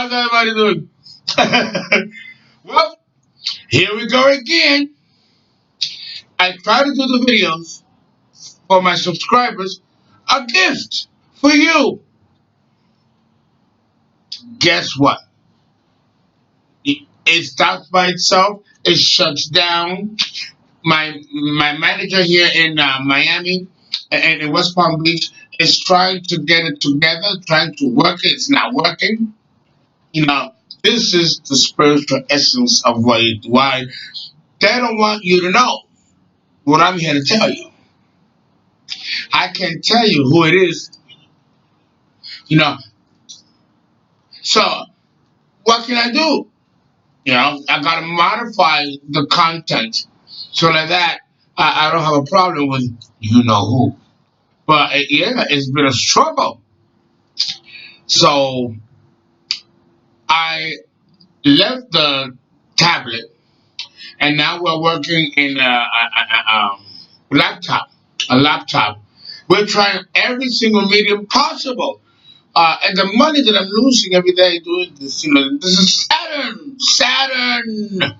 How's everybody doing? Well, here we go again. I try to do the videos for my subscribers. A gift for you. Guess what? It starts by itself. It shuts down. My manager here in Miami and in West Palm Beach is trying to get it together, trying to work it. It's not working. You know, this is the spiritual essence of why they don't want you to know what I'm here to tell you. I can tell you who it is, you know. So what can I do? I gotta modify the content so that I don't have a problem with you know who. But yeah, it's been a struggle. So I left the tablet, and now we're working in laptop, a laptop. We're trying every single medium possible. And the money that I'm losing every day doing this, this is Saturn. Saturn.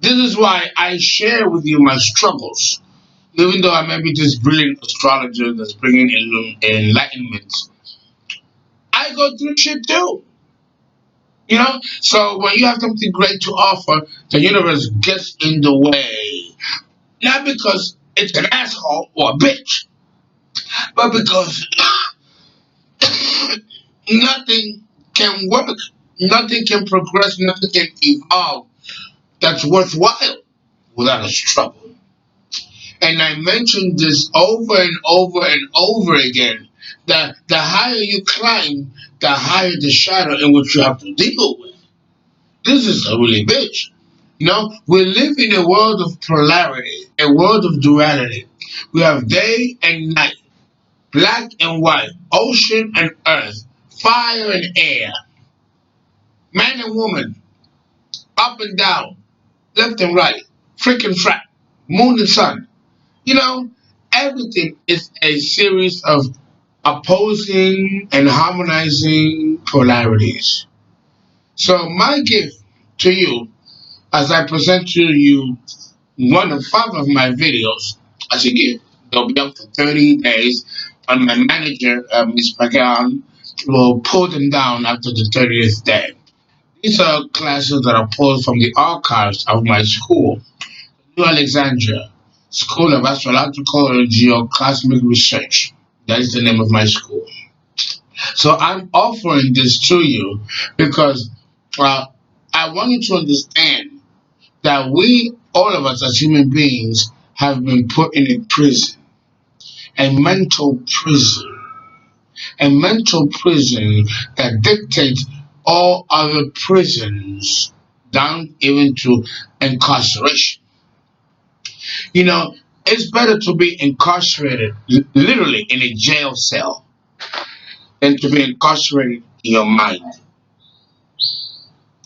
This is why I share with you my struggles. Even though I may be this brilliant astrologer that's bringing enlightenment, I go through shit too. So when you have something great to offer, the universe gets in the way. Not because it's an asshole or a bitch, but because nothing can work, nothing can progress, nothing can evolve that's worthwhile without a struggle. And I mentioned this over and over and over again. That the higher you climb, the higher the shadow in which you have to deal with. This is a really bitch. We live in a world of polarity, a world of duality. We have day and night, black and white, ocean and earth, fire and air, man and woman, up and down, left and right, freaking frat, moon and sun. You know, everything is a series of opposing and harmonizing polarities. So my gift to you, as I present to you one of 5 of my videos as a gift, they'll be up for 30 days, and my manager, Ms. Pagan, will pull them down after the 30th day. These are classes that are pulled from the archives of my school, New Alexandria School of Astrological and Geocosmic Research. That is the name of my school. So I'm offering this to you because I want you to understand that we, all of us as human beings, have been put in a prison, a mental prison that dictates all other prisons down even to incarceration. It's better to be incarcerated, literally in a jail cell, than to be incarcerated in your mind.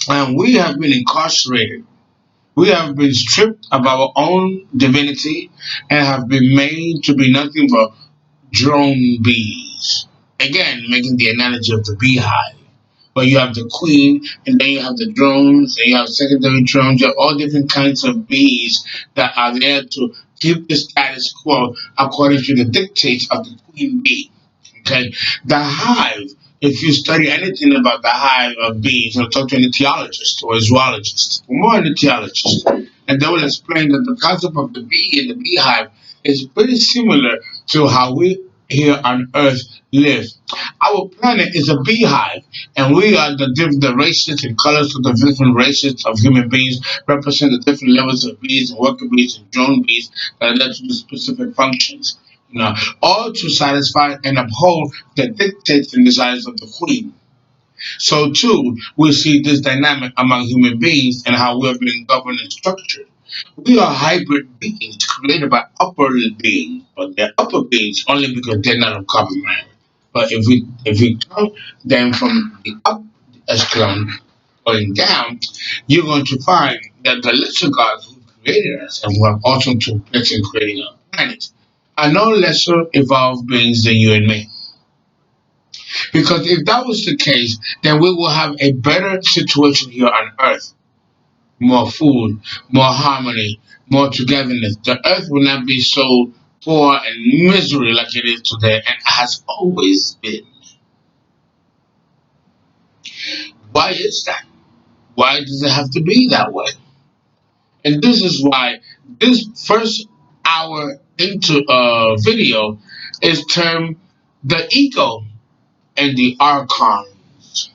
And we have been incarcerated. We have been stripped of our own divinity and have been made to be nothing but drone bees. Again, making the analogy of the beehive, where you have the queen, and then you have the drones, and you have secondary drones, you have all different kinds of bees that are there to keep the status quo according to the dictates of the queen bee. Okay, the hive. If you study anything about the hive of bees, or talk to an etiologist or a zoologist, more an etiologist, and they will explain that the concept of the bee and the beehive is pretty similar to how we here on Earth live. Our planet is a beehive, and we are the races and colors of the different races of human beings represent the different levels of bees and worker bees and drone bees that are there to do specific functions. All to satisfy and uphold the dictates and desires of the queen. So too, we see this dynamic among human beings and how we are being governed and structured. We are hybrid beings created by upper beings, but they're upper beings only because they're not of carbon matter. But if we count them from the up echelon going down, you're going to find that the lesser gods who created us and who have also took place in creating our planet are no lesser evolved beings than you and me. Because if that was the case, then we will have a better situation here on earth. More food, more harmony, more togetherness. The earth will not be so poor and misery like it is today and has always been. Why is that? Why does it have to be that way? And this is why this first hour into video is termed the ego and the archons.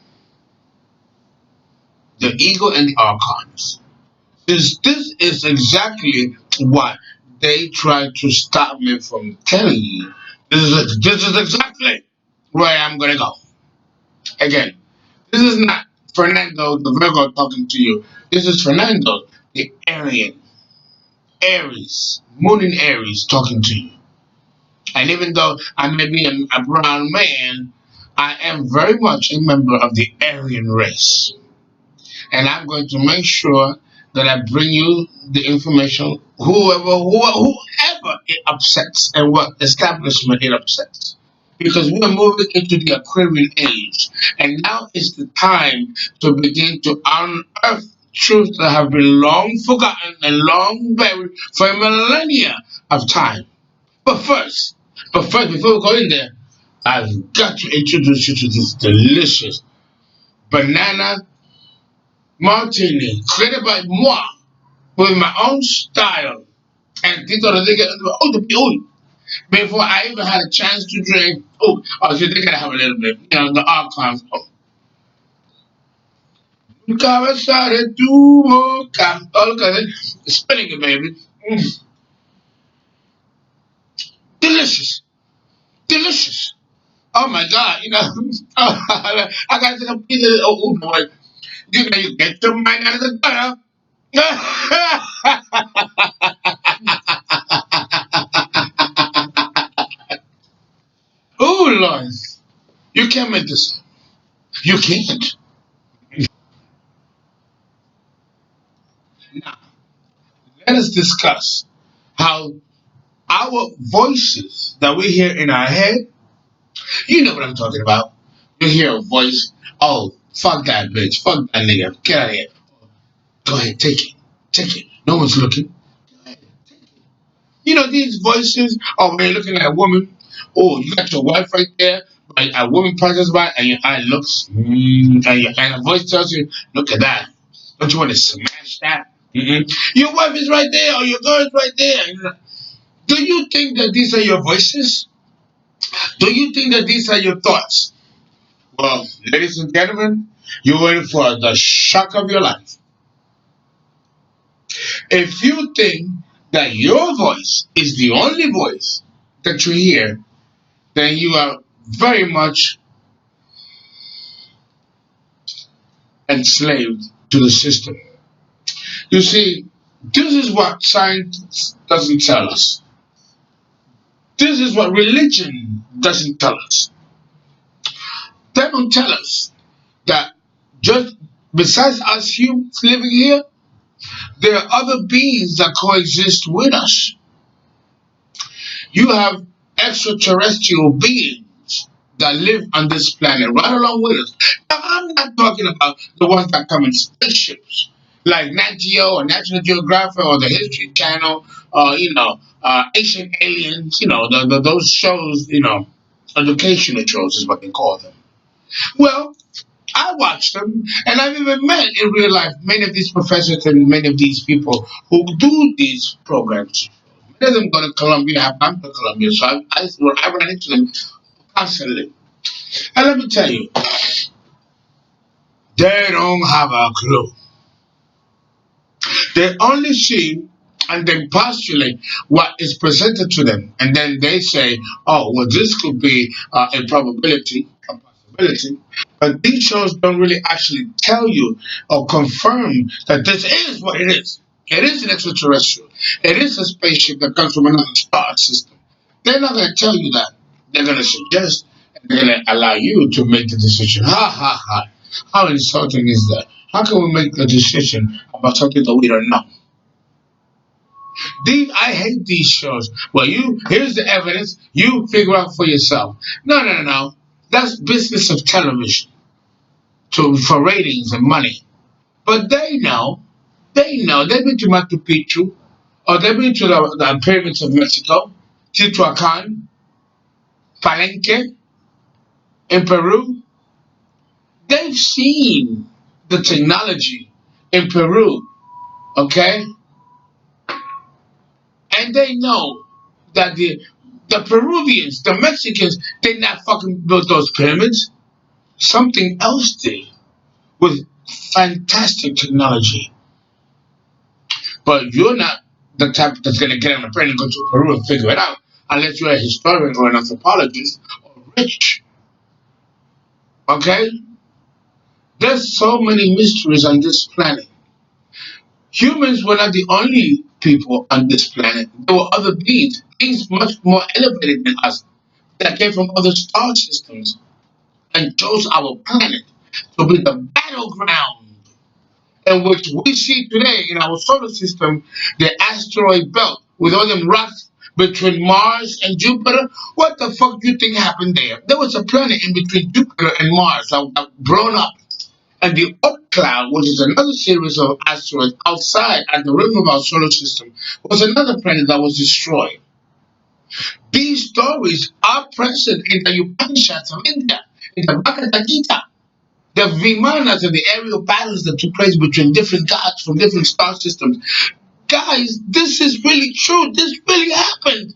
The ego and the archons. This is exactly what they try to stop me from telling you. This is exactly where I'm gonna go. Again, this is not Fernando the Virgo talking to you. This is Fernando, the Aryan, Aries, Moon in Aries talking to you. And even though I may be a brown man, I am very much a member of the Aryan race. And I'm going to make sure that I bring you the information, whoever it upsets and what establishment it upsets. Because we are moving into the Aquarian age, and now is the time to begin to unearth truths that have been long forgotten and long buried for millennia of time. But first, before we go in there, I've got to introduce you to this delicious banana martini created by moi with my own style. And Tito Rodriguez, oh, before I even had a chance to drink, so they gotta have a little bit, the archives. Oh, Cabezare tu boca. Oh, look at it. Spinning it, baby. Delicious. Delicious. Oh my God, I gotta take a piece of it. Oh, boy. You get your mind out of the gutter. Oh, Lord. You can't make this up. You can't. Now, let us discuss how our voices that we hear in our head, you know what I'm talking about. You hear a voice, oh, fuck that bitch, fuck that nigga, get out of here. Go ahead, take it. Take it. No one's looking. Go ahead, take it. These voices, oh, when you're looking at a woman, oh, you got your wife right there, but a woman passes by and your eye looks, and a voice tells you, look at that. Don't you want to smash that? Your wife is right there, or your girl is right there. Do you think that these are your voices? Do you think that these are your thoughts? Well, ladies and gentlemen, you're in for the shock of your life. If you think that your voice is the only voice that you hear, then you are very much enslaved to the system. You see, this is what science doesn't tell us. This is what religion doesn't tell us. They don't tell us that just besides us humans living here, there are other beings that coexist with us. You have extraterrestrial beings that live on this planet right along with us. Now, I'm not talking about the ones that come in spaceships, like Nat Geo or National Geographic or the History Channel, or Ancient Aliens. Those shows. Educational shows is what they call them. Well, I watched them, and I've even met in real life many of these professors and many of these people who do these programs. Many of them go to Columbia, have gone to Columbia, so I run into them constantly. And let me tell you, they don't have a clue. They only see and then postulate what is presented to them, and then they say, "Oh, well, this could be a probability, a possibility." But these shows don't really actually tell you or confirm that this is what it is. It is an extraterrestrial. It is a spaceship that comes from another star system. They're not going to tell you that. They're going to suggest, and they're going to allow you to make the decision. Ha ha ha. How insulting is that? How can we make a decision about something that we don't know? I hate these shows. Well, here's the evidence. You figure out for yourself. No, no, no, no. That's business of television for ratings and money. But they've been to Machu Picchu, or they've been to the pyramids of Mexico, Tihuacan, Palenque in Peru. They've seen the technology in Peru, okay? And they know that the Peruvians, the Mexicans, did not fucking build those pyramids. Something else did with fantastic technology. But you're not the type that's gonna get on a plane and go to Peru and figure it out unless you're a historian or an anthropologist or rich. Okay? There's so many mysteries on this planet. Humans were not the only people on this planet. There were other beings much more elevated than us, that came from other star systems and chose our planet to be the battleground in which we see today in our solar system, the asteroid belt with all them rocks between Mars and Jupiter. What the fuck do you think happened there? There was a planet in between Jupiter and Mars that got blown up. And the Oort cloud, which is another series of asteroids outside at the rim of our solar system, was another planet that was destroyed. These stories are present in the Upanishads of India, in the Bhagavad Gita. The Vimanas and the aerial battles that took place between different gods from different star systems. Guys, this is really true. This really happened.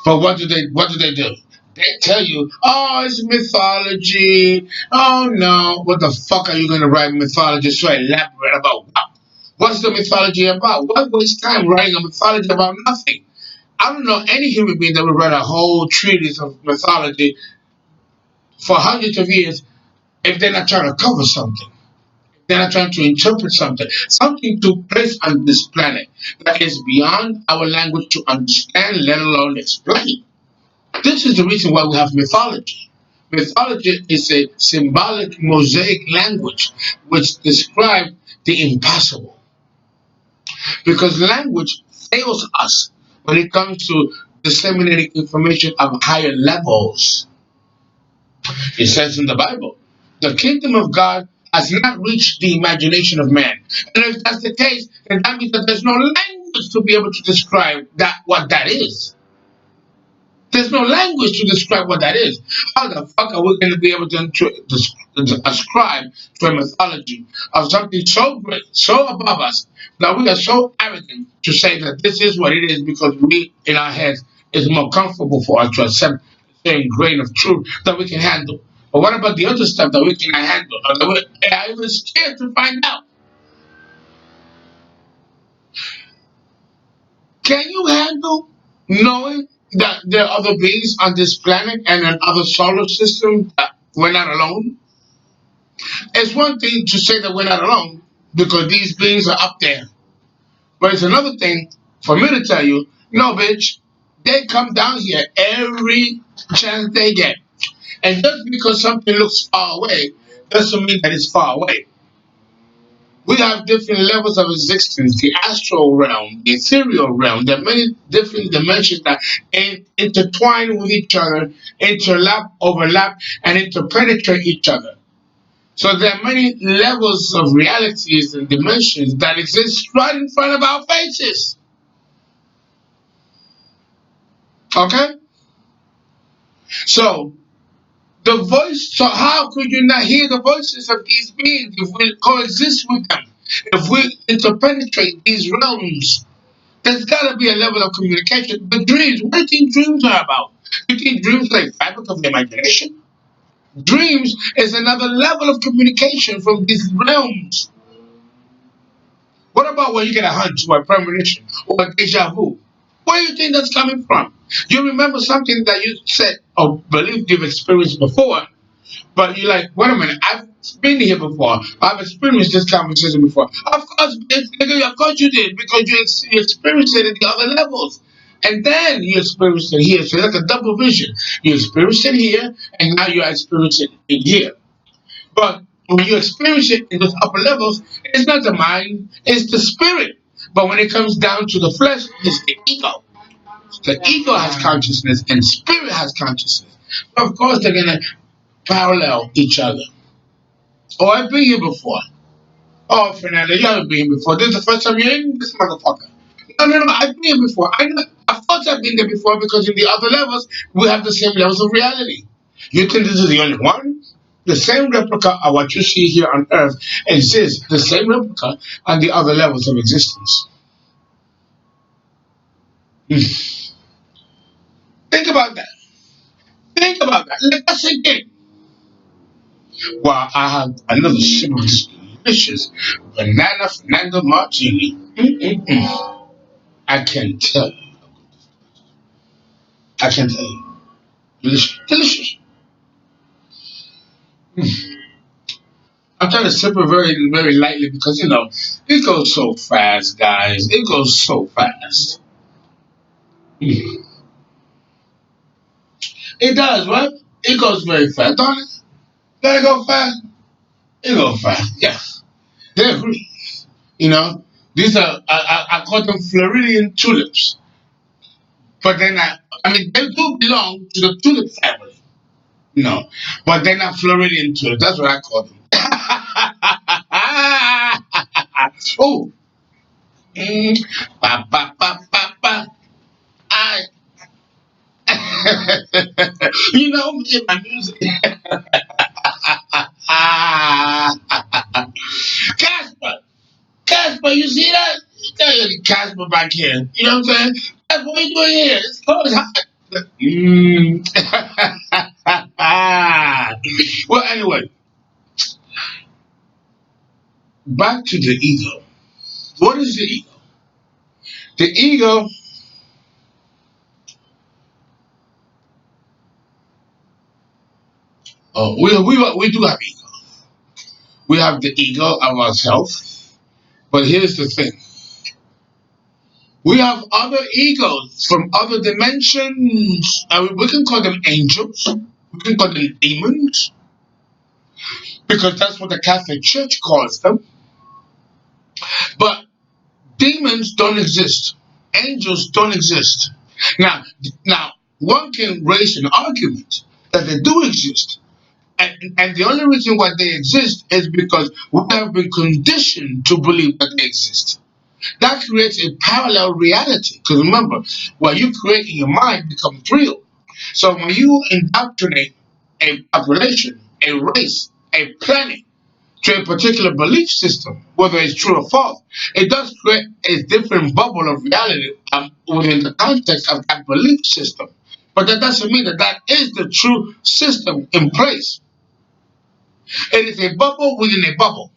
But what do they do? They tell you, oh, it's mythology. Oh no, what the fuck are you gonna write mythology so elaborate about what? What's the mythology about? What waste time writing a mythology about nothing? I don't know any human being that would write a whole treatise of mythology for hundreds of years if they're not trying to cover something. They're not trying to interpret something. Something took place on this planet that is beyond our language to understand, let alone explain. This is the reason why we have mythology. Mythology is a symbolic mosaic language which describes the impossible. Because language fails us when it comes to disseminating information of higher levels. It says in the Bible, the kingdom of God has not reached the imagination of man. And if that's the case, then that means that there's no language to be able to describe that what that is. There's no language to describe what that is. How the fuck are we going to be able to ascribe to a mythology of something so great, so above us, that we are so arrogant to say that this is what it is because we, in our heads, it's more comfortable for us to accept the same grain of truth that we can handle. But what about the other stuff that we cannot handle? Or that we are even scared to find out? Can you handle knowing that there are other beings on this planet and in other solar systems that we're not alone? It's one thing to say that we're not alone because these beings are up there. But it's another thing for me to tell you, no, bitch, they come down here every chance they get. And just because something looks far away doesn't mean that it's far away. We have different levels of existence, the astral realm, the ethereal realm. There are many different dimensions that intertwine with each other, interlap, overlap, and interpenetrate each other. So there are many levels of realities and dimensions that exist right in front of our faces. Okay? So so how could you not hear the voices of these beings if we coexist with them? If we interpenetrate these realms? There's got to be a level of communication. But dreams, what do you think dreams are about? Do you think dreams are like fabric of the imagination? Dreams is another level of communication from these realms. What about when you get a hunch or a premonition or a deja vu? Where do you think that's coming from? You remember something that you said or believed you've experienced before, but you're like, wait a minute, I've been here before. I've experienced this conversation before. Of course you did, because you experienced it at the other levels. And then you experienced it here. So it's like a double vision. You experienced it here, and now you experience it in here. But when you experience it in those upper levels, it's not the mind, it's the spirit. But when it comes down to the flesh, it's the ego. The ego has consciousness and spirit has consciousness. Of course, they're gonna parallel each other. Oh, I've been here before. Oh, Fernando, you haven't been here before. This is the first time you're in this motherfucker. No, no, no, I've been here before. I know. Of course, I've been there before because in the other levels, we have the same levels of reality. You think this is the only one? The same replica of what you see here on Earth exists, the same replica on the other levels of existence. Hmm. Think about that. Think about that. Let us sink in. Well, I have another sip of this delicious banana Fernando martini. Mm-mm-mm. I can tell you. I can tell you. Delicious. Delicious. Mm. I'm trying to sip it very, very lightly because, it goes so fast, guys. It goes so fast. Mm. It does, right? It goes very fast, don't it? Does it go fast? It goes fast, yeah. They agree. You know, these are, I call them Floridian tulips. But then I mean, they do belong to the tulip family. No, but they're not Floridian tulips. That's what I call them. Oh, mm, ba, ba, ba, ba, ba. I, in my music. Casper, Casper, you see that? Casper back here. You know what I'm saying? That's what we doing here. It's cold, hot. Mm. Well, anyway, back to the ego. What is the ego? The ego, we do have ego. We have the ego of ourselves. But here's the thing. We have other egos from other dimensions. We can call them angels. We can call them demons because that's what the Catholic Church calls them. But demons don't exist. Angels don't exist. Now, now one can raise an argument that they do exist. And the only reason why they exist is because we have been conditioned to believe that they exist. That creates a parallel reality. Because remember, what you create in your mind becomes real. So when you indoctrinate a population, a race, a planet to a particular belief system, whether it's true or false, it does create a different bubble of reality within the context of that belief system. But that doesn't mean that that is the true system in place. It is a bubble within a bubble.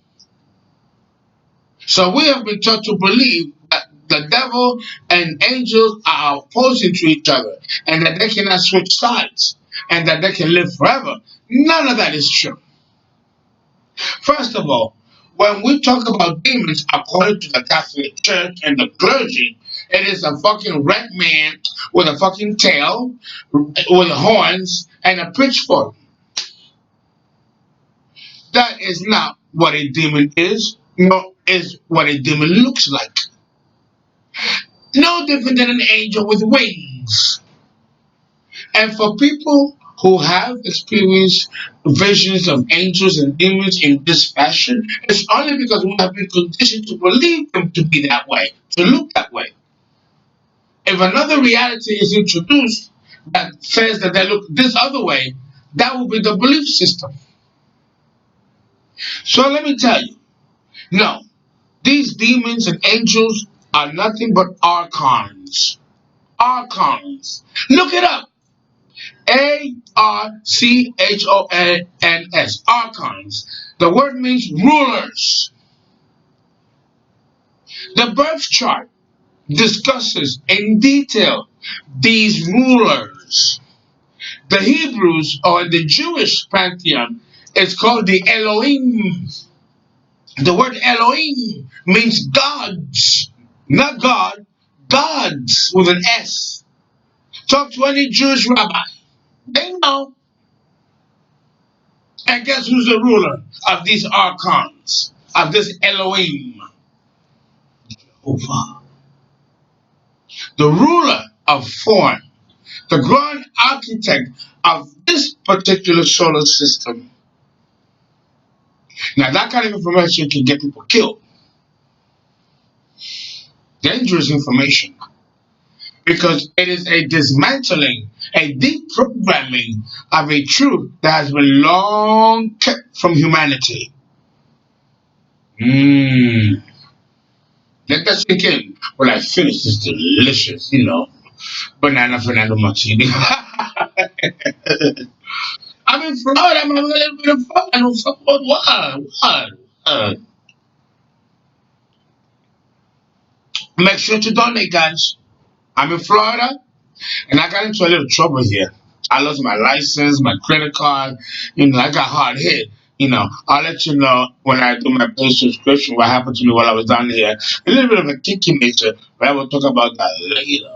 So we have been taught to believe that the devil and angels are opposing to each other and that they cannot switch sides and that they can live forever. None of that is true. First of all, when we talk about demons, according to the Catholic Church and the clergy, it is a fucking red man with a fucking tail, with horns, and a pitchfork. That is not what a demon is, nor is what a demon looks like. No different than an angel with wings. And for people who have experienced visions of angels and demons in this fashion, it's only because we have been conditioned to believe them to be that way, to look that way. If another reality is introduced that says that they look this other way, that will be the belief system. So let me tell you, no, these demons and angels are nothing but archons. Archons. Look it up. Archons. Archons. The word means rulers. The birth chart discusses in detail these rulers. The Hebrews or the Jewish pantheon is called the Elohim. The word Elohim means gods, not God, gods with an S. Talk to any Jewish rabbi. They know. And guess who's the ruler of these archons, of this Elohim? Jehovah. The ruler of form, the grand architect of this particular solar system. Now, that kind of information can get people killed. Dangerous information. Because it is a dismantling, a deprogramming of a truth that has been long kept from humanity. Mmm. Let that sink in. When I finish this delicious, banana Fernando martini. I'm in Florida. I'm having a little bit of fun. I don't fuck about what? What? Make sure to donate, guys. I'm in Florida, and I got into a little trouble here. I lost my license, my credit card. I got hard hit. I'll let you know when I do my paid subscription what happened to me while I was down here. A little bit of a kinky nature, but I will talk about that later.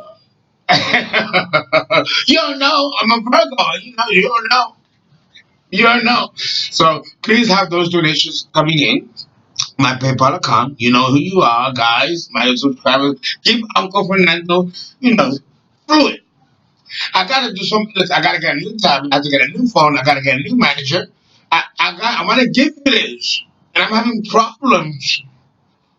You don't know. I'm a Virgo. You don't know. You don't know. So please have those donations coming in. My PayPal account. You know who you are, guys. My subscribers. Keep Uncle Fernando, fluid. I gotta do something. I gotta get a new tablet. I have to get a new phone. I gotta get a new manager. I want to give you this, and I'm having problems.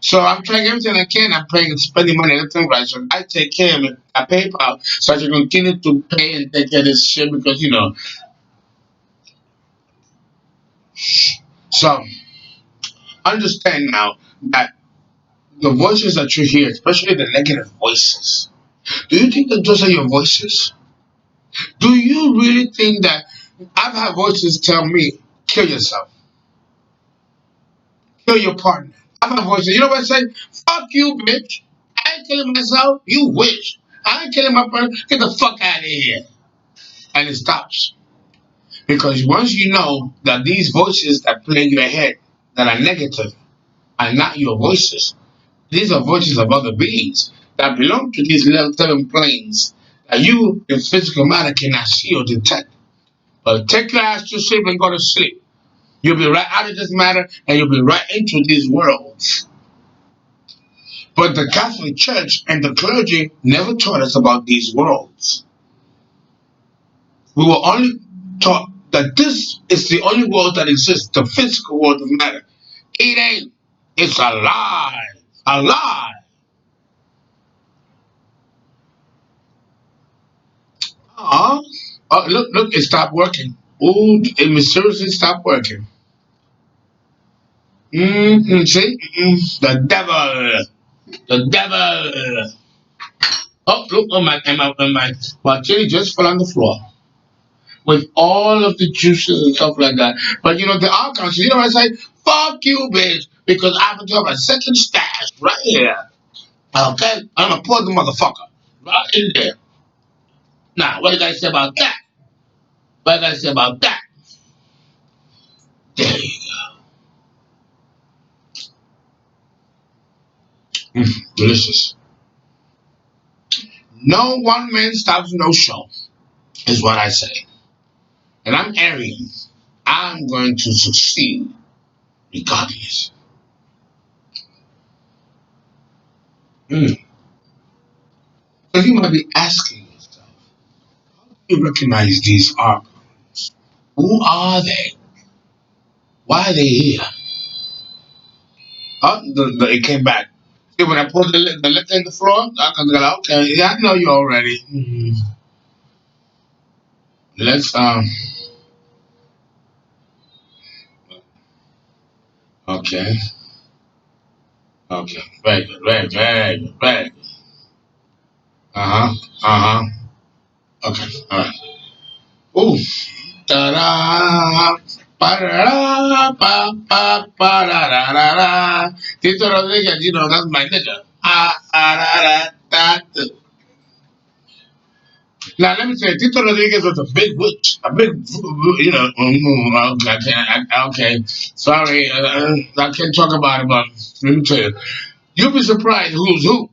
So I'm trying everything I can. I'm paying, spending money, everything right. So I take care of it. I PayPal, so I can continue to pay and take care of this shit because So understand now that the voices that you hear, especially the negative voices, do you think that those are your voices? Do you really think that I've had voices tell me, kill yourself, kill your partner? I've had voices, you know what I say? Fuck you, bitch. I ain't killing myself. You wish. I ain't killing my partner. Get the fuck out of here. And it stops. Because once you know that these voices that play in your head that are negative are not your voices, these are voices of other beings that belong to these level 7 planes that you, in physical matter, cannot see or detect. But take your ass to sleep and go to sleep. You'll be right out of this matter and you'll be right into these worlds. But the Catholic Church and the clergy never taught us about these worlds. We were only taught that this is the only world that exists, the physical world of matter. It ain't. It's a lie. A lie. Uh-huh. Oh, look, it stopped working. Ooh, it mysteriously stopped working. See? The devil. The devil. Oh, look, my chili just fell on the floor with all of the juices and stuff like that. But the Archons, what I say? Fuck you, bitch, because I happen to have a second stash right here. Okay? I'm gonna pour the motherfucker right in there. Now, what do you guys say about that? What do you guys say about that? There you go. Delicious. No one man stops no show, is what I say. And I'm Aryan. I'm going to succeed regardless. Mm. So you might be asking yourself, you recognize these archons? Who are they? Why are they here? Oh, it came back. See, when I put the letter in the floor, I can go, okay, yeah, I know you already. Let's, okay, okay, very good, very, very good, very good. Uh-huh, uh-huh, okay, all right. Ooh, ta-da, pa-da-da, pa-pa-pa-da-da-da-da. Tito Rodriguez, that's my nigga. Ah-ah-da-da-da. Now, let me tell you, Tito Rodriguez was a big witch, a big, okay, sorry, I can't talk about it, but let me tell you, you'll be surprised who's who.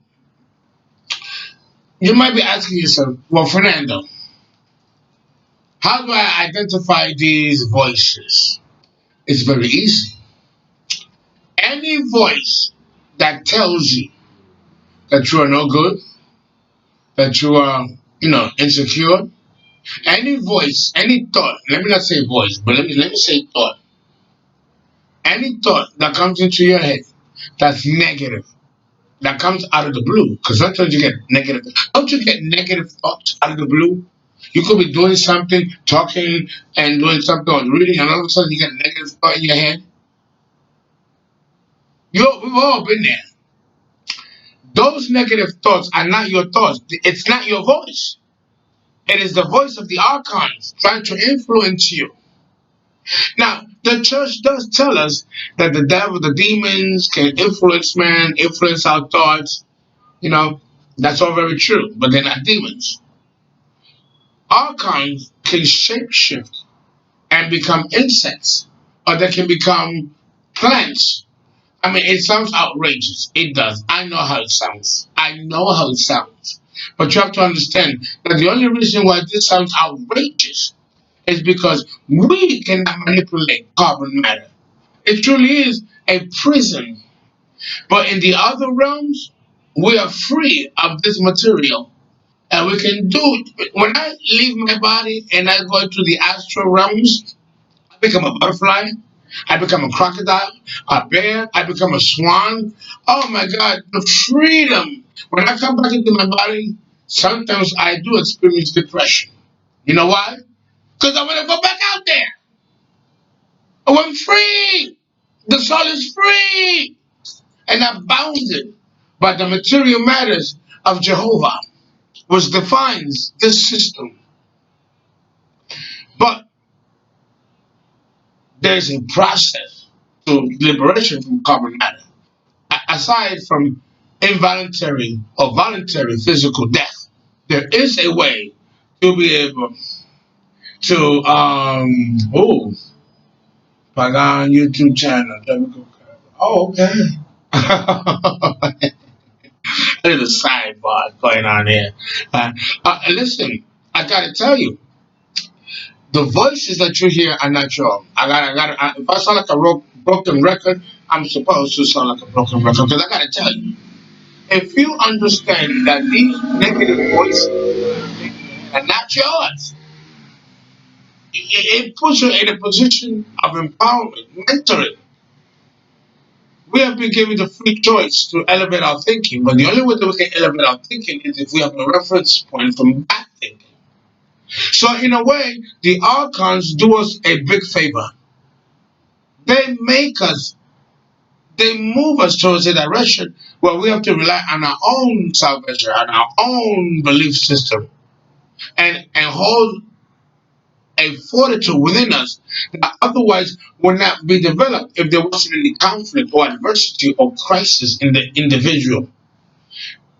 You might be asking yourself, well, Fernando, how do I identify these voices? It's very easy. Any voice that tells you that you are no good, that you are, insecure. Any voice, any thought, let me not say voice, but let me say thought. Any thought that comes into your head that's negative, that comes out of the blue, because sometimes you get negative. Don't you get negative thoughts out of the blue? You could be doing something, talking and doing something or reading, and all of a sudden you get a negative thought in your head. We've all been there. Those negative thoughts are not your thoughts. It's not your voice. It is the voice of the Archons trying to influence you. Now, the church does tell us that the devil, the demons can influence man, influence our thoughts. You know, that's all very true, but they're not demons. Archons can shapeshift and become insects, or they can become plants. I mean, it sounds outrageous. It does. I know how it sounds. I know how it sounds. But you have to understand that the only reason why this sounds outrageous is because we cannot manipulate carbon matter. It truly is a prison. But in the other realms, we are free of this material. And we can do it. When I leave my body and I go into the astral realms, I become a butterfly. I become a crocodile, a bear. I become a swan. Oh my God, the freedom. When I come back into my body, sometimes I do experience depression. You know why? Because I want to go back out there. Oh, I'm free. The soul is free and not bounded by the material matters of Jehovah, which defines this system. But there's a process to liberation from carbon matter. Aside from involuntary or voluntary physical death, there is a way to be able to Pagan YouTube channel. Oh, okay. There's a sidebar going on here. Listen, I gotta tell you, the voices that you hear are not your own. If I sound like a broken record, I'm supposed to sound like a broken record because I gotta tell you, if you understand that these negative voices are not yours, it puts you in a position of empowerment, mentoring. We have been given the free choice to elevate our thinking, but the only way that we can elevate our thinking is if we have a reference point from that thinking. So, in a way, the archons do us a big favor. They make us, they move us towards a direction where we have to rely on our own salvation, on our own belief system, and hold a fortitude within us that otherwise would not be developed if there wasn't any conflict or adversity or crisis in the individual.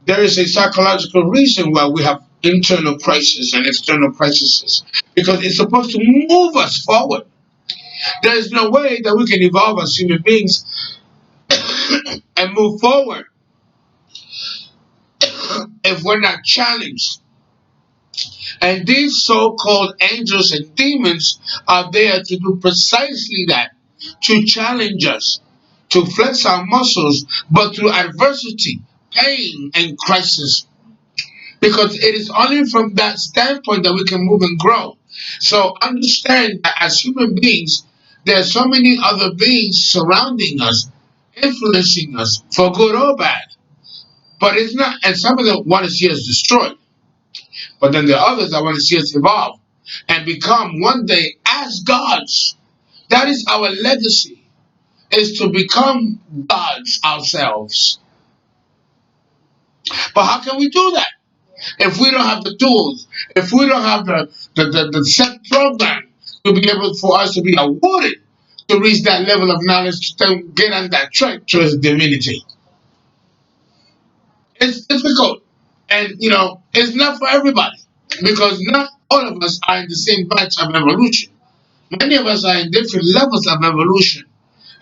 There is a psychological reason why we have internal crises and external crises because it's supposed to move us forward. There is no way that we can evolve as human beings and move forward if we're not challenged. And these so called angels and demons are there to do precisely that, to challenge us, to flex our muscles, but through adversity, pain, and crisis. Because it is only from that standpoint that we can move and grow. So understand that as human beings, there are so many other beings surrounding us, influencing us for good or bad. But it's not, and some of them want to see us destroyed. But then there are others that want to see us evolve and become one day as gods. That is our legacy, is to become gods ourselves. But how can we do that? If we don't have the tools, if we don't have the set program to be able for us to be awarded to reach that level of knowledge to get on that track towards divinity. It's difficult. And it's not for everybody. Because not all of us are in the same batch of evolution. Many of us are in different levels of evolution.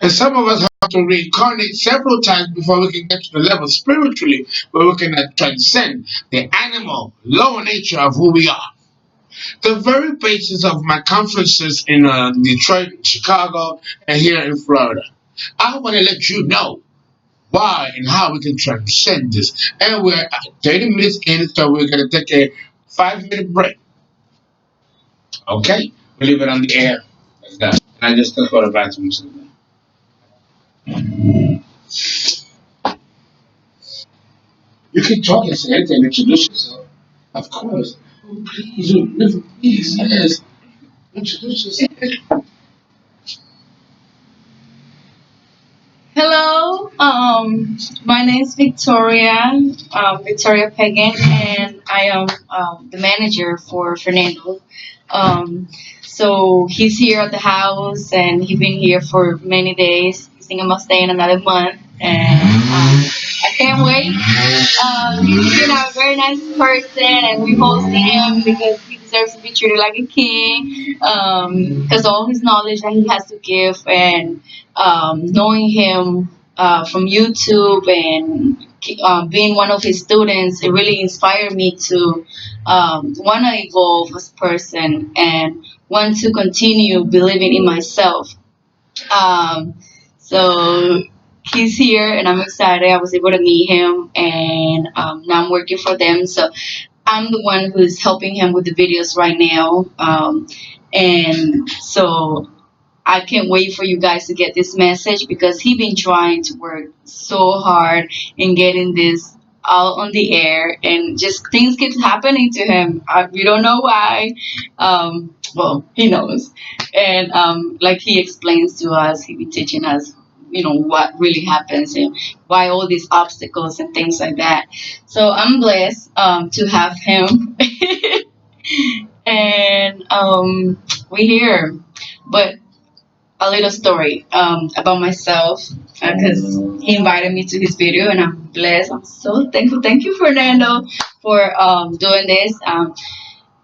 And some of us have to reincarnate several times before we can get to the level spiritually where we can transcend the animal, lower nature of who we are. The very basis of my conferences in Detroit, Chicago, and here in Florida. I want to let you know why and how we can transcend this. And we're 30 minutes in, so we're going to take a 5 minute break. Okay? We leave it on the air like that. And I just took out the bathroom. So you can talk and say anything, introduce yourself. Of course. Oh, please, oh, please, yes. Introduce yourself. Hello, my name is Victoria, Victoria Pagan, and I am the manager for Fernando. Um, so he's here at the house, and he's been here for many days. He's thinking about staying another month, and I can't wait. He's been a very nice person, and we hosting him because he deserves to be treated like a king. Because all his knowledge that he has to give, and knowing him from YouTube and being one of his students, it really inspired me to want to evolve as a person and want to continue believing in myself. Um, so he's here, and I'm excited. I was able to meet him, and now I'm working for them. So I'm the one who's helping him with the videos right now. And so I can't wait for you guys to get this message because he been trying to work so hard in getting this out on the air, and just things keep happening to him. We don't know why. Well, he knows, and like he explains to us, he be teaching us, what really happens and why all these obstacles and things like that. So I'm blessed to have him, and we're here. But a little story about myself because he invited me to his video, and I'm blessed. I'm so thankful. Thank you, Fernando, for doing this.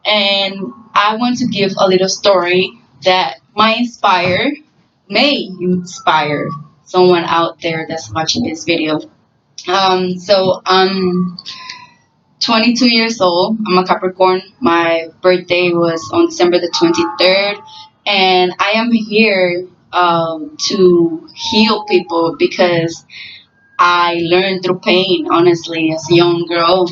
And I want to give a little story that may inspire someone out there that's watching this video. So I'm 22 years old. I'm a Capricorn. My birthday was on December the 23rd. And I am here to heal people because I learned through pain, honestly, as a young girl.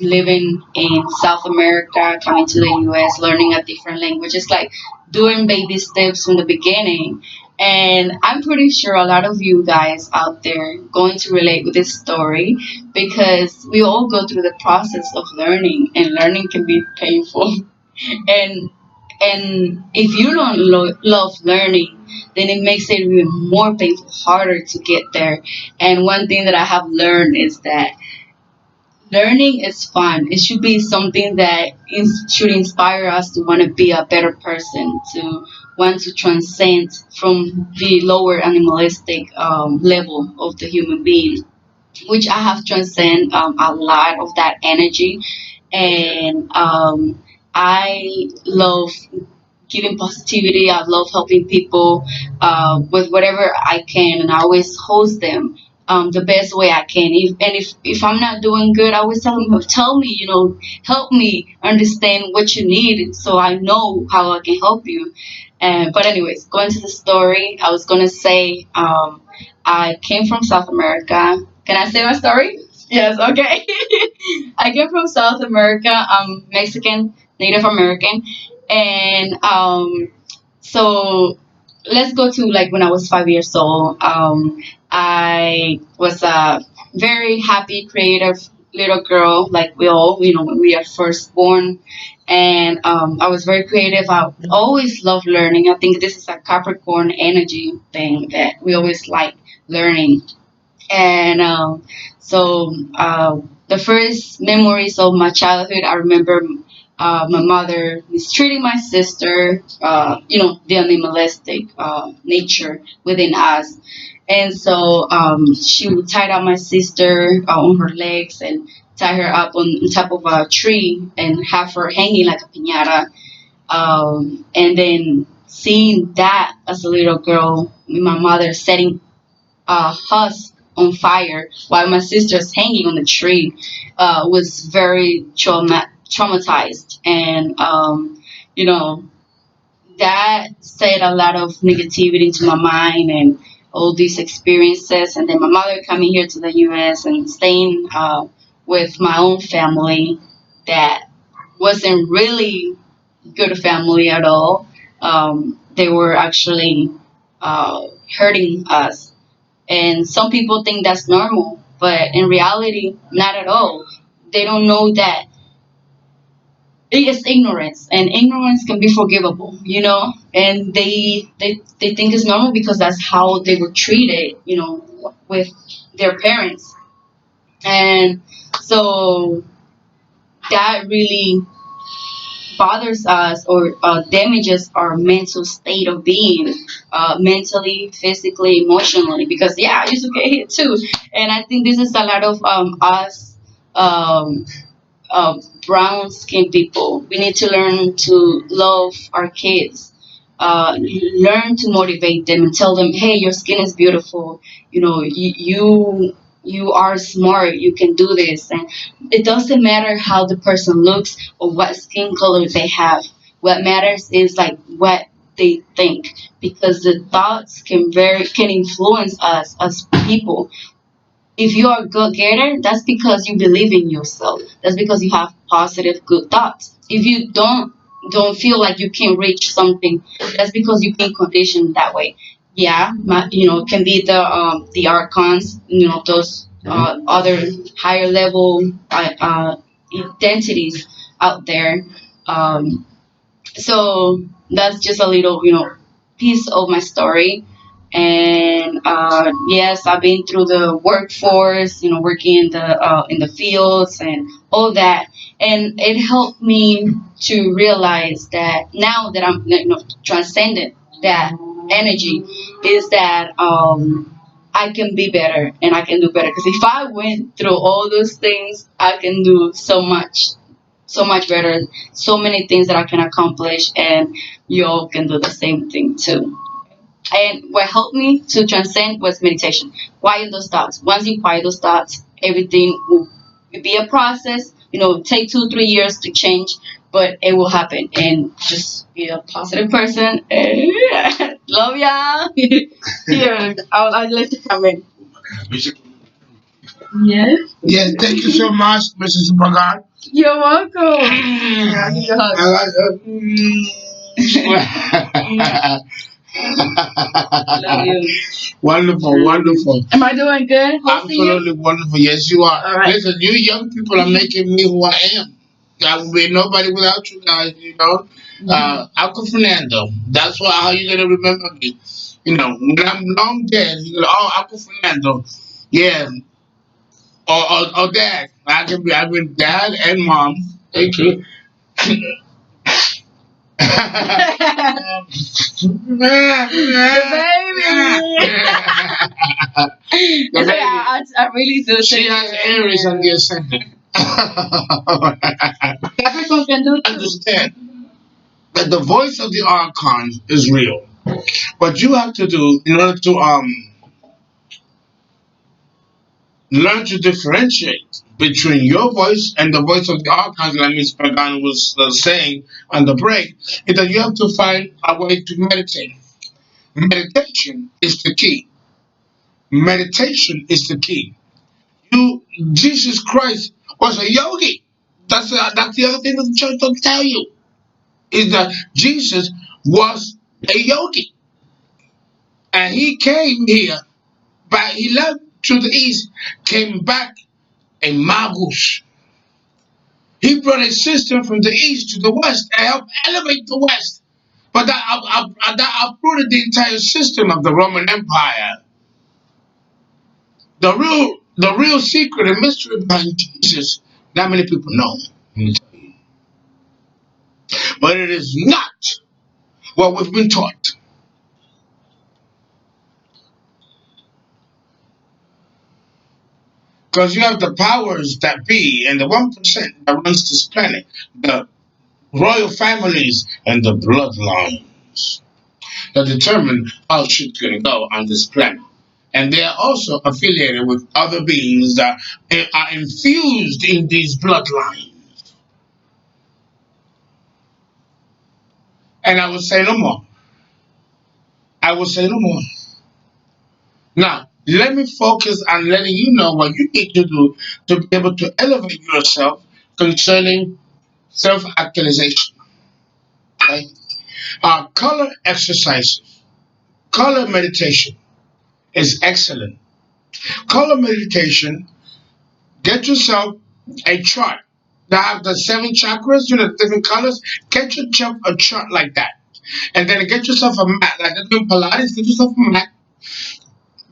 Living in South America, coming to the US, learning a different language. It's like doing baby steps from the beginning. And I'm pretty sure a lot of you guys out there going to relate with this story because we all go through the process of learning, and learning can be painful. And if you don't love learning, then it makes it even more painful, harder to get there. And one thing that I have learned is that learning is fun. It should be something that should inspire us to want to be a better person, to want to transcend from the lower animalistic level of the human being, which I have transcend a lot of that energy. And I love giving positivity. I love helping people with whatever I can, and I always host them the best way I can. If I'm not doing good, I always tell me, help me understand what you need, so I know how I can help you. But anyways, going to the story, I was gonna say I came from South America. Can I say my story? Yes. Okay. I came from South America. I'm Mexican, Native American, and so let's go to like when I was 5 years old. I was a very happy, creative little girl, like we all, when we are first born. And I was very creative. I always loved learning. I think this is a Capricorn energy thing that we always like learning. And the first memories of my childhood, I remember my mother mistreating my sister, the animalistic nature within us. And so she would tie down my sister on her legs and tie her up on top of a tree and have her hanging like a piñata. And then seeing that as a little girl, my mother setting husk on fire while my sister's hanging on the tree was very traumatized. And you know that set a lot of negativity into my mind. And all these experiences, and then my mother coming here to the U.S. and staying with my own family that wasn't really good family at all. They were actually hurting us, and some people think that's normal, but in reality, not at all. They don't know that it is ignorance, and ignorance can be forgivable, and they think it's normal because that's how they were treated, with their parents. And so that really bothers us, or damages our mental state of being, mentally, physically, emotionally, because yeah, I used to get hit too. And I think this is a lot of us, um, uh, brown skinned people. We need to learn to love our kids. Learn to motivate them and tell them, "Hey, your skin is beautiful. You are smart. You can do this." And it doesn't matter how the person looks or what skin color they have. What matters is like what they think, because the thoughts can influence us as people. If you are a go getter, that's because you believe in yourself. That's because you have positive, good thoughts. If you don't feel like you can reach something, that's because you've been conditioned that way. Yeah, can be the archons, those other higher level identities out there. Um, so that's just a little, piece of my story. And yes, I've been through the workforce, working in the fields and all that, and it helped me to realize that now that I'm, transcendent that energy, is that I can be better and I can do better. Because if I went through all those things, I can do so much better, so many things that I can accomplish, and you all can do the same thing too. And what helped me to transcend was meditation. Quiet those thoughts. Once you quiet those thoughts, everything will be a process. Take 2, 3 years to change, but it will happen. And just be a positive person. Love y'all. Here, I'll let you come in. Yes. Yes, thank you so much, Mrs. Bogart. You're welcome. I'll give you a hug. I Love you. Wonderful, wonderful. Am I doing good? Hosting you? Absolutely wonderful. Yes, you are. All right. Listen, you young people are making me who I am. I would be nobody without you guys. Uncle Fernando. That's how you're gonna remember me. When I'm long dead, you're gonna, oh, Uncle Fernando. Yeah. Or dad. I've been dad and mom. Thank you. The baby. The baby. I really do She think has Aries on the ascendant. Capricorn can do too. Understand that the voice of the Archon is real. What you have to do in order to learn to differentiate between your voice and the voice of the Archons, like Miss Pagan was saying on the break, is that you have to find a way to meditate. Meditation is the key. Meditation is the key. You, Jesus Christ was a yogi. That's the other thing that the church don't tell you, is that Jesus was a yogi, and he came here, but he left to the east, came back a magus. He brought a system from the east to the west and helped elevate the west. But that uprooted the entire system of the Roman Empire. The real secret and mystery behind Jesus, not many people know. But it is not what we've been taught. Because you have the powers that be and the 1% that runs this planet, the royal families and the bloodlines that determine how shit's gonna go on this planet. And they are also affiliated with other beings that are infused in these bloodlines. And I will say no more. I will say no more. Now, let me focus on letting you know what you need to do to be able to elevate yourself concerning self actualization. Okay? Color exercises, color meditation is excellent. Color meditation, get yourself a chart that have the seven chakras, the different colors. Get yourself a chart like that. And then get yourself a mat, like they're doing Pilates, get yourself a mat.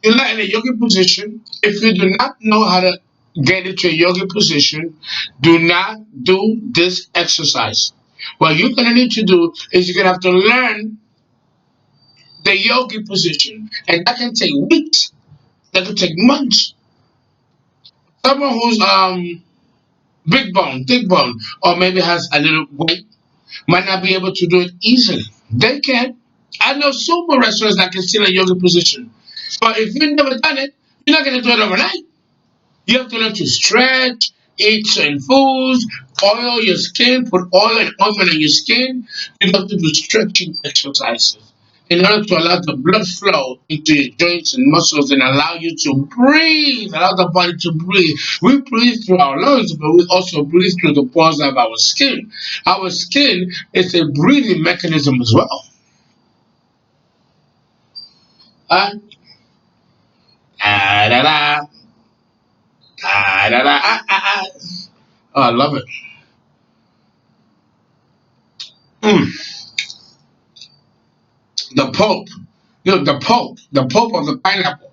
You're not in a yoga position. If you do not know how to get into a yoga position, do not do this exercise. What you're gonna need to do is you're gonna have to learn the yogi position, and that can take weeks. That can take months. Someone who's big bone, thick bone, or maybe has a little weight might not be able to do it easily. They can. I know sumo wrestlers that can still in a yoga position, but if you've never done it, you're not gonna do it overnight. You have to learn to stretch, eat certain foods, oil your skin, put oil and ointment on your skin. You have to do stretching exercises in order to allow the blood flow into your joints and muscles and allow you to breathe, allow the body to breathe. We breathe through our lungs, but we also breathe through the pores of our skin. Our skin is a breathing mechanism as well. Uh, da, da, da, da, da, da, Oh, I love it. Mm. The Pope. The Pope of the pineapple.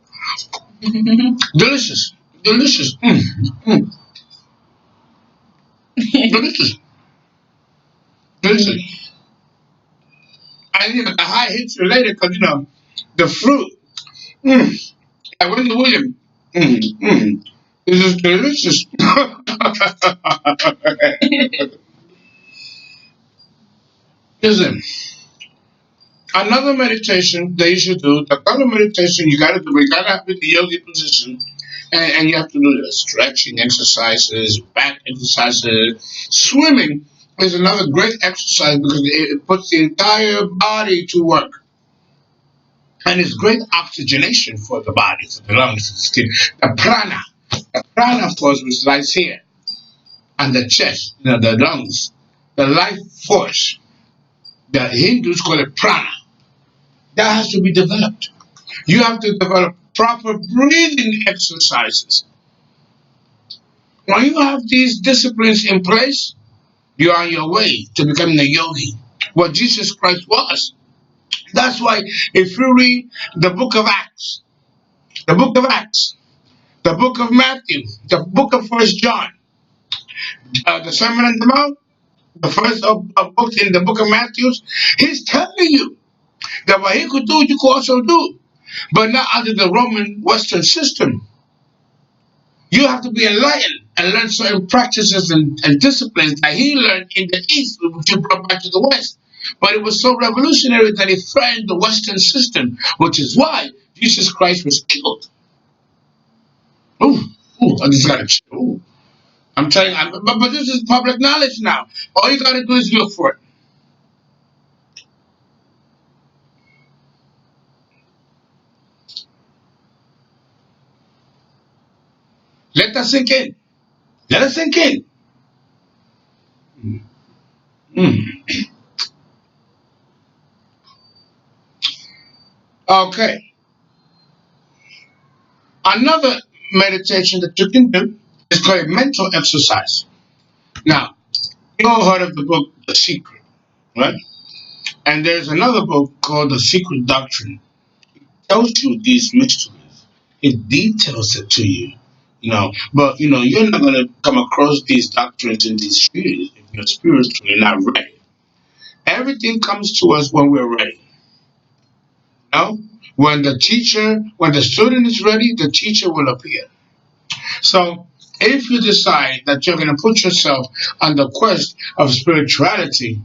Delicious. Delicious. Delicious. Delicious. And the high hits you later because the fruit. Mm. And Wendy Williams. This is delicious. Listen, another meditation that you should do, the kind of meditation you gotta do, you gotta have in the yogi position. And you have to do the stretching exercises, back exercises. Swimming is another great exercise because it puts the entire body to work. And it's great oxygenation for the body, for the lungs, for the skin. The prana. The prana, of course, which lies here on the chest, the lungs. The life force. The Hindus call it prana. That has to be developed. You have to develop proper breathing exercises. When you have these disciplines in place, you're on your way to becoming a yogi. What Jesus Christ was. That's why if you read the book of Acts, the book of Acts, the book of Matthew, the book of First John, the Sermon on the Mount, the first of books in the book of Matthew, he's telling you that what he could do, you could also do, but not under the Roman Western system. You have to be enlightened and learn certain practices and disciplines that he learned in the East, which he brought back to the West. But it was so revolutionary that it threatened the Western system, which is why Jesus Christ was killed. Ooh, I just got to chill. Ooh. I'm telling you, but this is public knowledge now. All you got to do is look for it. Let that sink in. Let it sink in. Mm. Okay. Another meditation that you can do is called a mental exercise. Now, you all heard of the book The Secret, right? And there's another book called The Secret Doctrine. It tells you these mysteries. It details it to you. But you're not gonna come across these doctrines in these spheres if you're spiritually not ready. Everything comes to us when we're ready. When the student is ready, the teacher will appear. So if you decide that you're gonna put yourself on the quest of spirituality,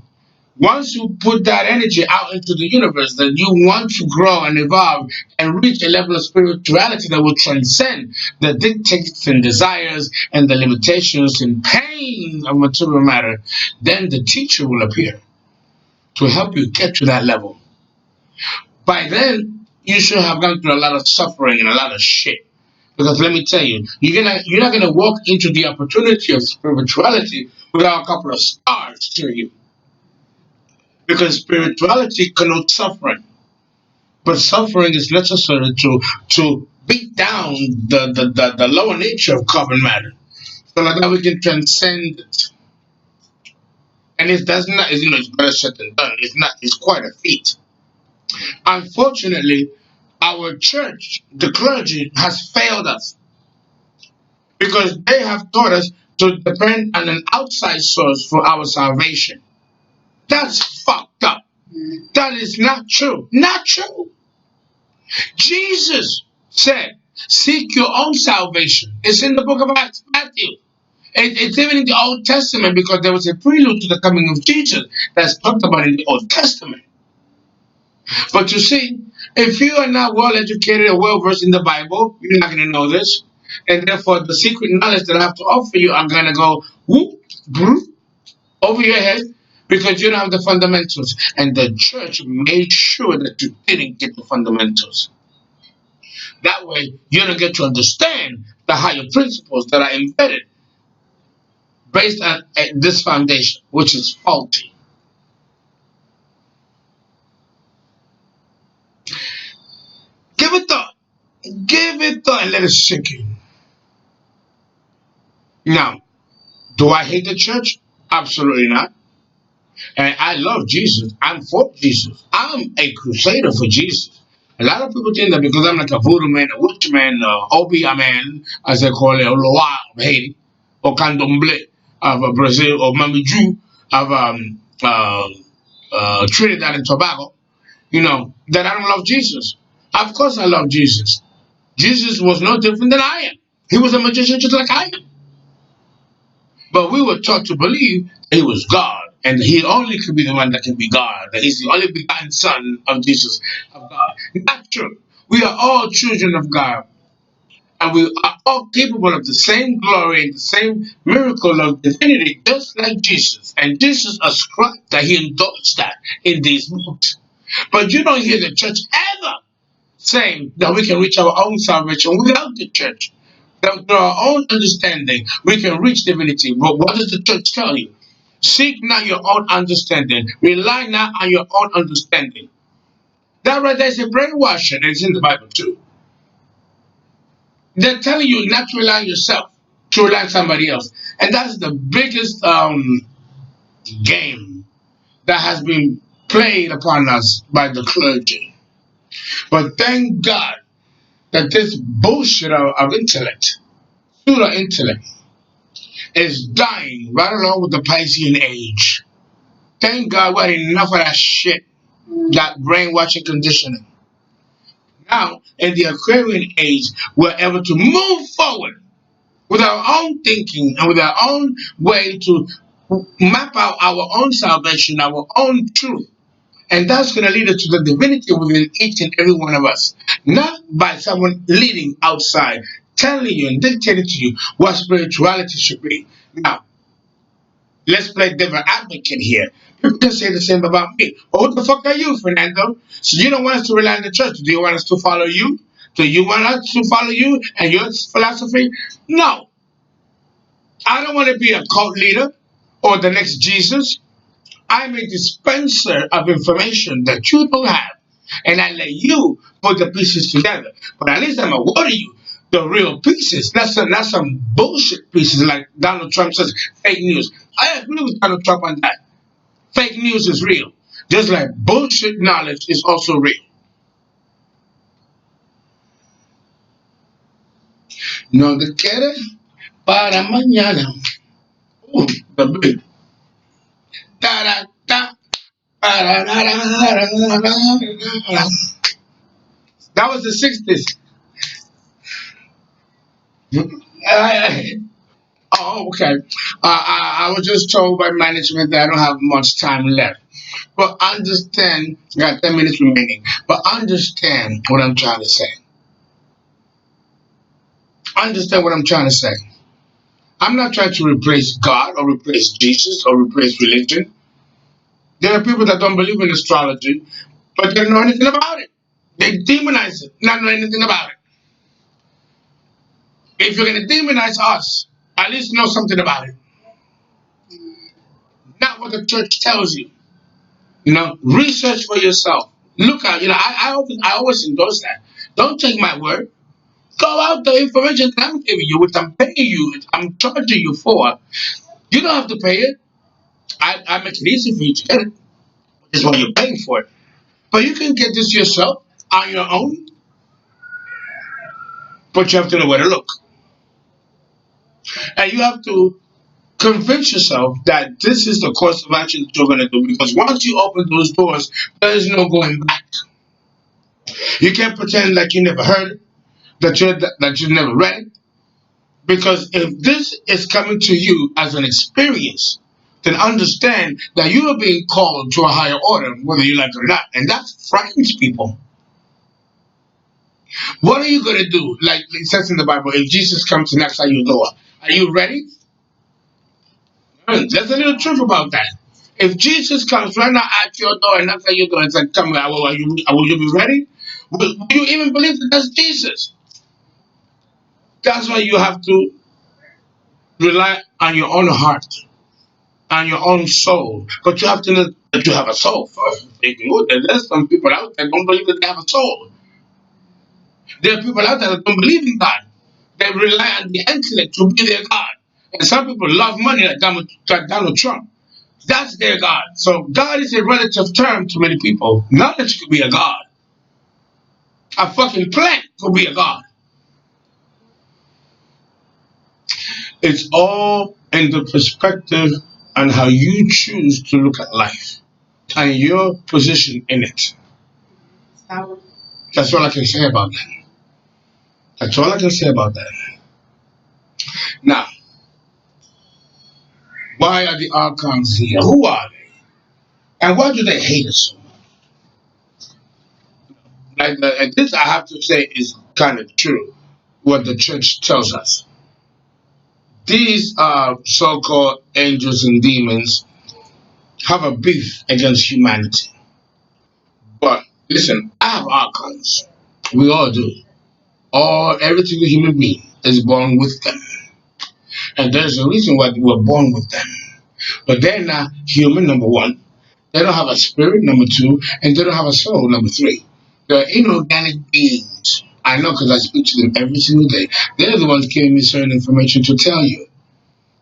once you put that energy out into the universe, that you want to grow and evolve and reach a level of spirituality that will transcend the dictates and desires and the limitations and pain of material matter, then the teacher will appear to help you get to that level. By then, you should have gone through a lot of suffering and a lot of shit. Because let me tell you, you're not gonna walk into the opportunity of spirituality without a couple of scars to you. Because spirituality connotes suffering. But suffering is necessary to beat down the lower nature of carbon matter. So like that we can transcend it. And it does not, it's better said than done. It's quite a feat. Unfortunately, our church, the clergy, has failed us because they have taught us to depend on an outside source for our salvation. That's fucked up. That is not true. Not true. Jesus said, seek your own salvation. It's in the book of Matthew. It's even in the Old Testament because there was a prelude to the coming of Jesus that's talked about in the Old Testament. But you see, if you are not well educated or well versed in the Bible, you're not going to know this. And therefore, the secret knowledge that I have to offer you, I'm going to go whoop, whoop, over your head because you don't have the fundamentals. And the church made sure that you didn't get the fundamentals. That way, you don't get to understand the higher principles that are embedded based on this foundation, which is faulty. Give it thought. Give it thought and let it sink in. Now, do I hate the church? Absolutely not. And I love Jesus. I'm for Jesus. I'm a crusader for Jesus. A lot of people think that because I'm like a voodoo man, a witch man, Obi man, as they call it, or Loa of Haiti, or Candomblé of Brazil, or Mami Jew of Trinidad and Tobago, that I don't love Jesus. Of course I love Jesus. Jesus was no different than I am. He was a magician just like I am. But we were taught to believe he was God, and he only could be the one that can be God, that he's the only begotten Son of Jesus, of God. Not true. We are all children of God, and we are all capable of the same glory and the same miracle of divinity, just like Jesus. And Jesus ascribed that he endorsed that in these books. But you don't hear the church ever saying that we can reach our own salvation without the church. That through our own understanding, we can reach divinity. But what does the church tell you? Seek not your own understanding. Rely not on your own understanding. That right there is a brainwashing, and it's in the Bible too. They're telling you not to rely on yourself, to rely on somebody else. And that's the biggest game that has been played upon us by the clergy. But thank God that this bullshit of intellect, pseudo intellect, is dying right along with the Piscean age. Thank God we had enough of that shit, that brainwashing conditioning. Now, in the Aquarian age, we're able to move forward with our own thinking and with our own way to map out our own salvation, our own truth. And that's going to lead us to the divinity within each and every one of us. Not by someone leading outside, telling you and dictating to you what spirituality should be. Now, let's play devil advocate here. People can say the same about me. Well, who the fuck are you, Fernando? So you don't want us to rely on the church. Do you want us to follow you? Do you want us to follow you and your philosophy? No. I don't want to be a cult leader or the next Jesus. I'm a dispenser of information that you don't have. And I let you put the pieces together. But at least I'm awarding you the real pieces, not some bullshit pieces like Donald Trump says, fake news. I agree with Donald Trump on that. Fake news is real. Just like bullshit knowledge is also real. No te quieres para mañana. Ooh, the beat. Da da da. That was the 60s. Oh, okay. I was just told by management that I don't have much time left. But understand, I got 10 minutes remaining. But understand what I'm trying to say. Understand what I'm trying to say. I'm not trying to replace God or replace Jesus or replace religion. There are people that don't believe in astrology, but they don't know anything about it. They demonize it, not know anything about it. If you're gonna demonize us, at least know something about it. Not what the church tells you. Research for yourself. Look at, I always endorse that. Don't take my word. Go out the information that I'm giving you, which I'm paying you, I'm charging you for. You don't have to pay it. I make it easy for you to get it. Which is why you're paying for it. But you can get this yourself on your own, but you have to know where to look. And you have to convince yourself that this is the course of action that you're going to do. Because once you open those doors, there is no going back. You can't pretend like you never heard it, that you never read it. Because if this is coming to you as an experience, then understand that you are being called to a higher order, whether you like it or not. And that frightens people. What are you going to do? Like it says in the Bible, if Jesus comes and knocks at your door, are you ready? There's a little truth about that. If Jesus comes right now at your door and knocks at your door and says, "Come, will you be ready? Will you even believe that that's Jesus?" That's why you have to rely on your own heart and your own soul. But you have to know that you have a soul first. There's some people out there that don't believe that they have a soul. There are people out there that don't believe in God. They rely on the intellect to be their God. And some people love money like Donald Trump. That's their God. So God is a relative term to many people. Knowledge could be a God. A fucking plant could be a God. It's all in the perspective and how you choose to look at life and your position in it. That's all I can say about that. That's all I can say about that. Now, why are the Archons here? Who are they? And why do they hate us so much? And this I have to say is kind of true, what the church tells us. These so-called angels and demons have a beef against humanity. But listen, I have Archons. We all do. Every single human being is born with them. And there's a reason why we're born with them. But they're not human, number one. They don't have a spirit, number two. And they don't have a soul, number three. They're inorganic beings. I know because I speak to them every single day. They're the ones giving me certain information to tell you.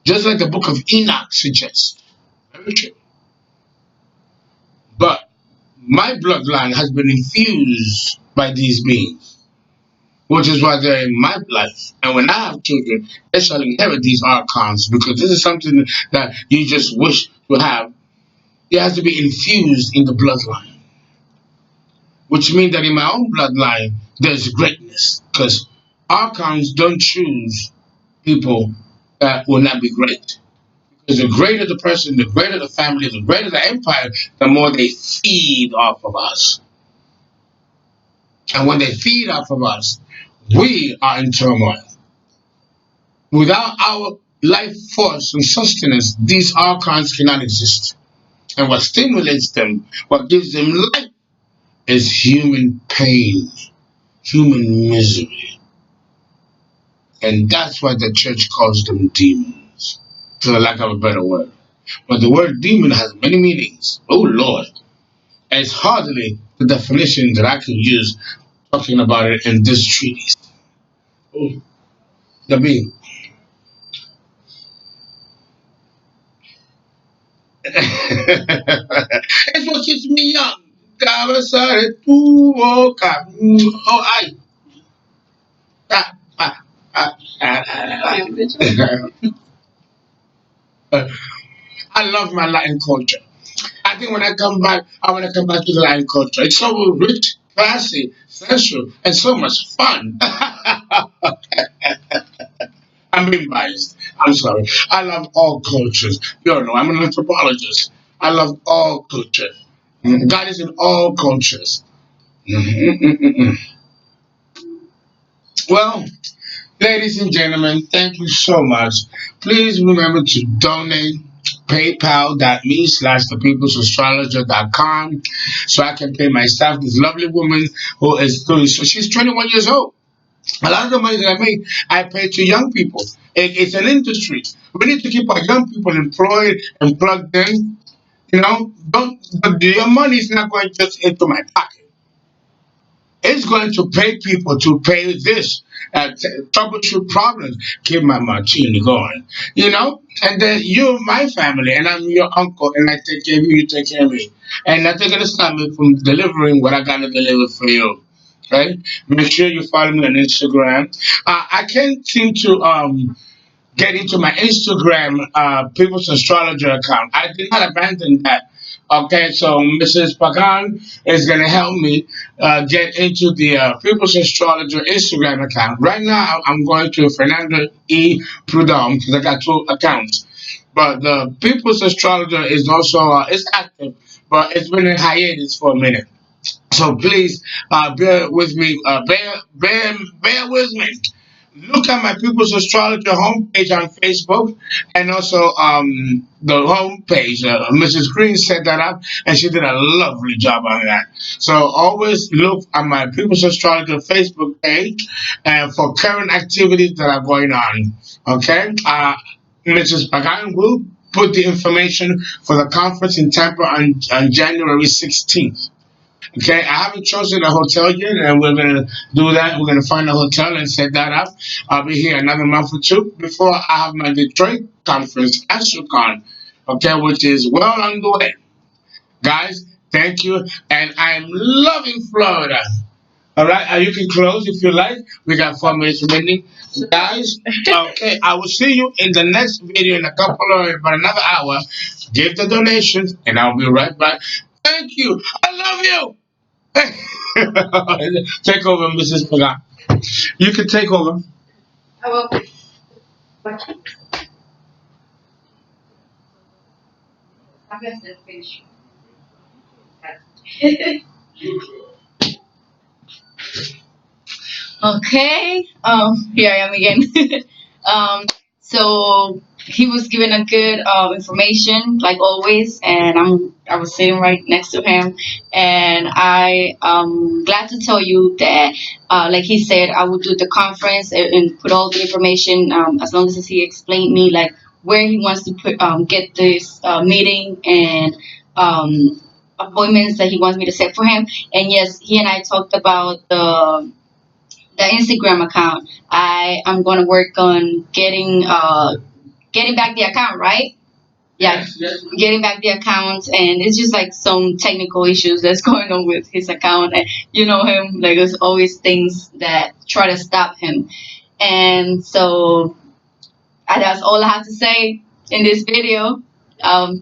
Just like the book of Enoch suggests. Very true. But my bloodline has been infused by these beings, which is why they're in my life. And when I have children, they shall inherit these archons because this is something that you just wish to have. It has to be infused in the bloodline, which means that in my own bloodline, there's greatness because archons don't choose people that will not be great. Because the greater the person, the greater the family, the greater the empire, the more they feed off of us. And when they feed off of us, we are in turmoil. Without our life force and sustenance, these archons cannot exist. And what stimulates them, what gives them life, is human pain, human misery. And that's why the church calls them demons, for the lack of a better word. But the word demon has many meanings. Oh Lord. And it's hardly the definition that I can use talking about it in this treatise. Oh, the being. It's what keeps me young. Oh, ah, ah, I love my Latin culture. I think when I come back, I want to come back to the Latin culture. It's so rich, classy, sensual, and so much fun. I'm being biased. I'm sorry. I love all cultures. You don't know, I'm an anthropologist. I love all cultures. God is in all cultures. Mm-mm-mm-mm. Well, ladies and gentlemen, thank you so much. Please remember to donate. paypal.me/thepeoplesastrologer.com so I can pay my staff. This lovely woman who is doing so she's 21 years old. A lot of the money that I make, I pay to young people. It's an industry. We need to keep our young people employed and plugged in. Don't but your money is not going just into my pocket. It's going to pay people to pay this, troubleshoot problems, keep my martini going. And then you're my family, and I'm your uncle, and I take care of you, you take care of me. And nothing gonna stop me from delivering what I gotta deliver for you. Okay? Make sure you follow me on Instagram. I can't seem to get into my Instagram People's Astrologer account. I did not abandon that. Okay, so Mrs. Pagan is going to help me get into the People's Astrologer Instagram account. Right now, I'm going to Fernando E. Prudhomme because I got two accounts. But the People's Astrologer is also it's active, but it's been in hiatus for a minute. So please bear with me. Bear with me. Look at my People's Astrologer homepage on Facebook and also the homepage. Mrs. Green set that up and she did a lovely job on that. So always look at my People's Astrologer Facebook page and for current activities that are going on. Okay? Mrs. Pagan will put the information for the conference in Tampa on January 16th. Okay, I haven't chosen a hotel yet, and we're gonna do that. We're gonna find a hotel and set that up. I'll be here another month or two before I have my Detroit conference, AstroCon, okay, which is well on the way. Guys, thank you, and I'm loving Florida. All right, you can close if you like. We got 4 minutes remaining, guys. Okay, I will see you in the next video in a couple of about another hour. Give the donations, and I'll be right back. Thank you. I love you. Take over, Mrs. Pagan. You can take over. I will. I'm going to finish. Okay, here I am again. um, so he was given a good information, like always, and I was sitting right next to him, and I glad to tell you that, like he said, I would do the conference and put all the information as long as he explained me like where he wants to put get this meeting and appointments that he wants me to set for him. And yes, he and I talked about the Instagram account. I am going to work on getting back the account, right? Yeah, yes. Getting back the account, and it's just like some technical issues that's going on with his account, and you know him, like there's always things that try to stop him, and so that's all I have to say in this video.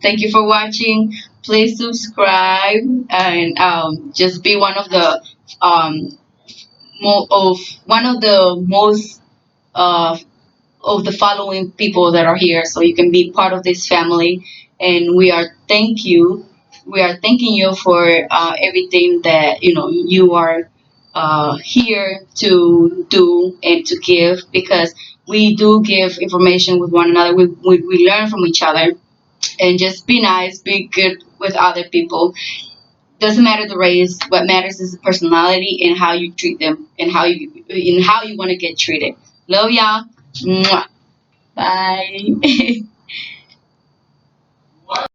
Thank you for watching. Please subscribe and just be one of the um, one of the most uh, of the following people that are here, so you can be part of this family. And we are thanking you for everything that you are here to do and to give, because we do give information with one another. We learn from each other, and just be nice, be good with other people. Doesn't matter the race. What matters is the personality and how you treat them and how you want to get treated. Love y'all. Mwah. Bye.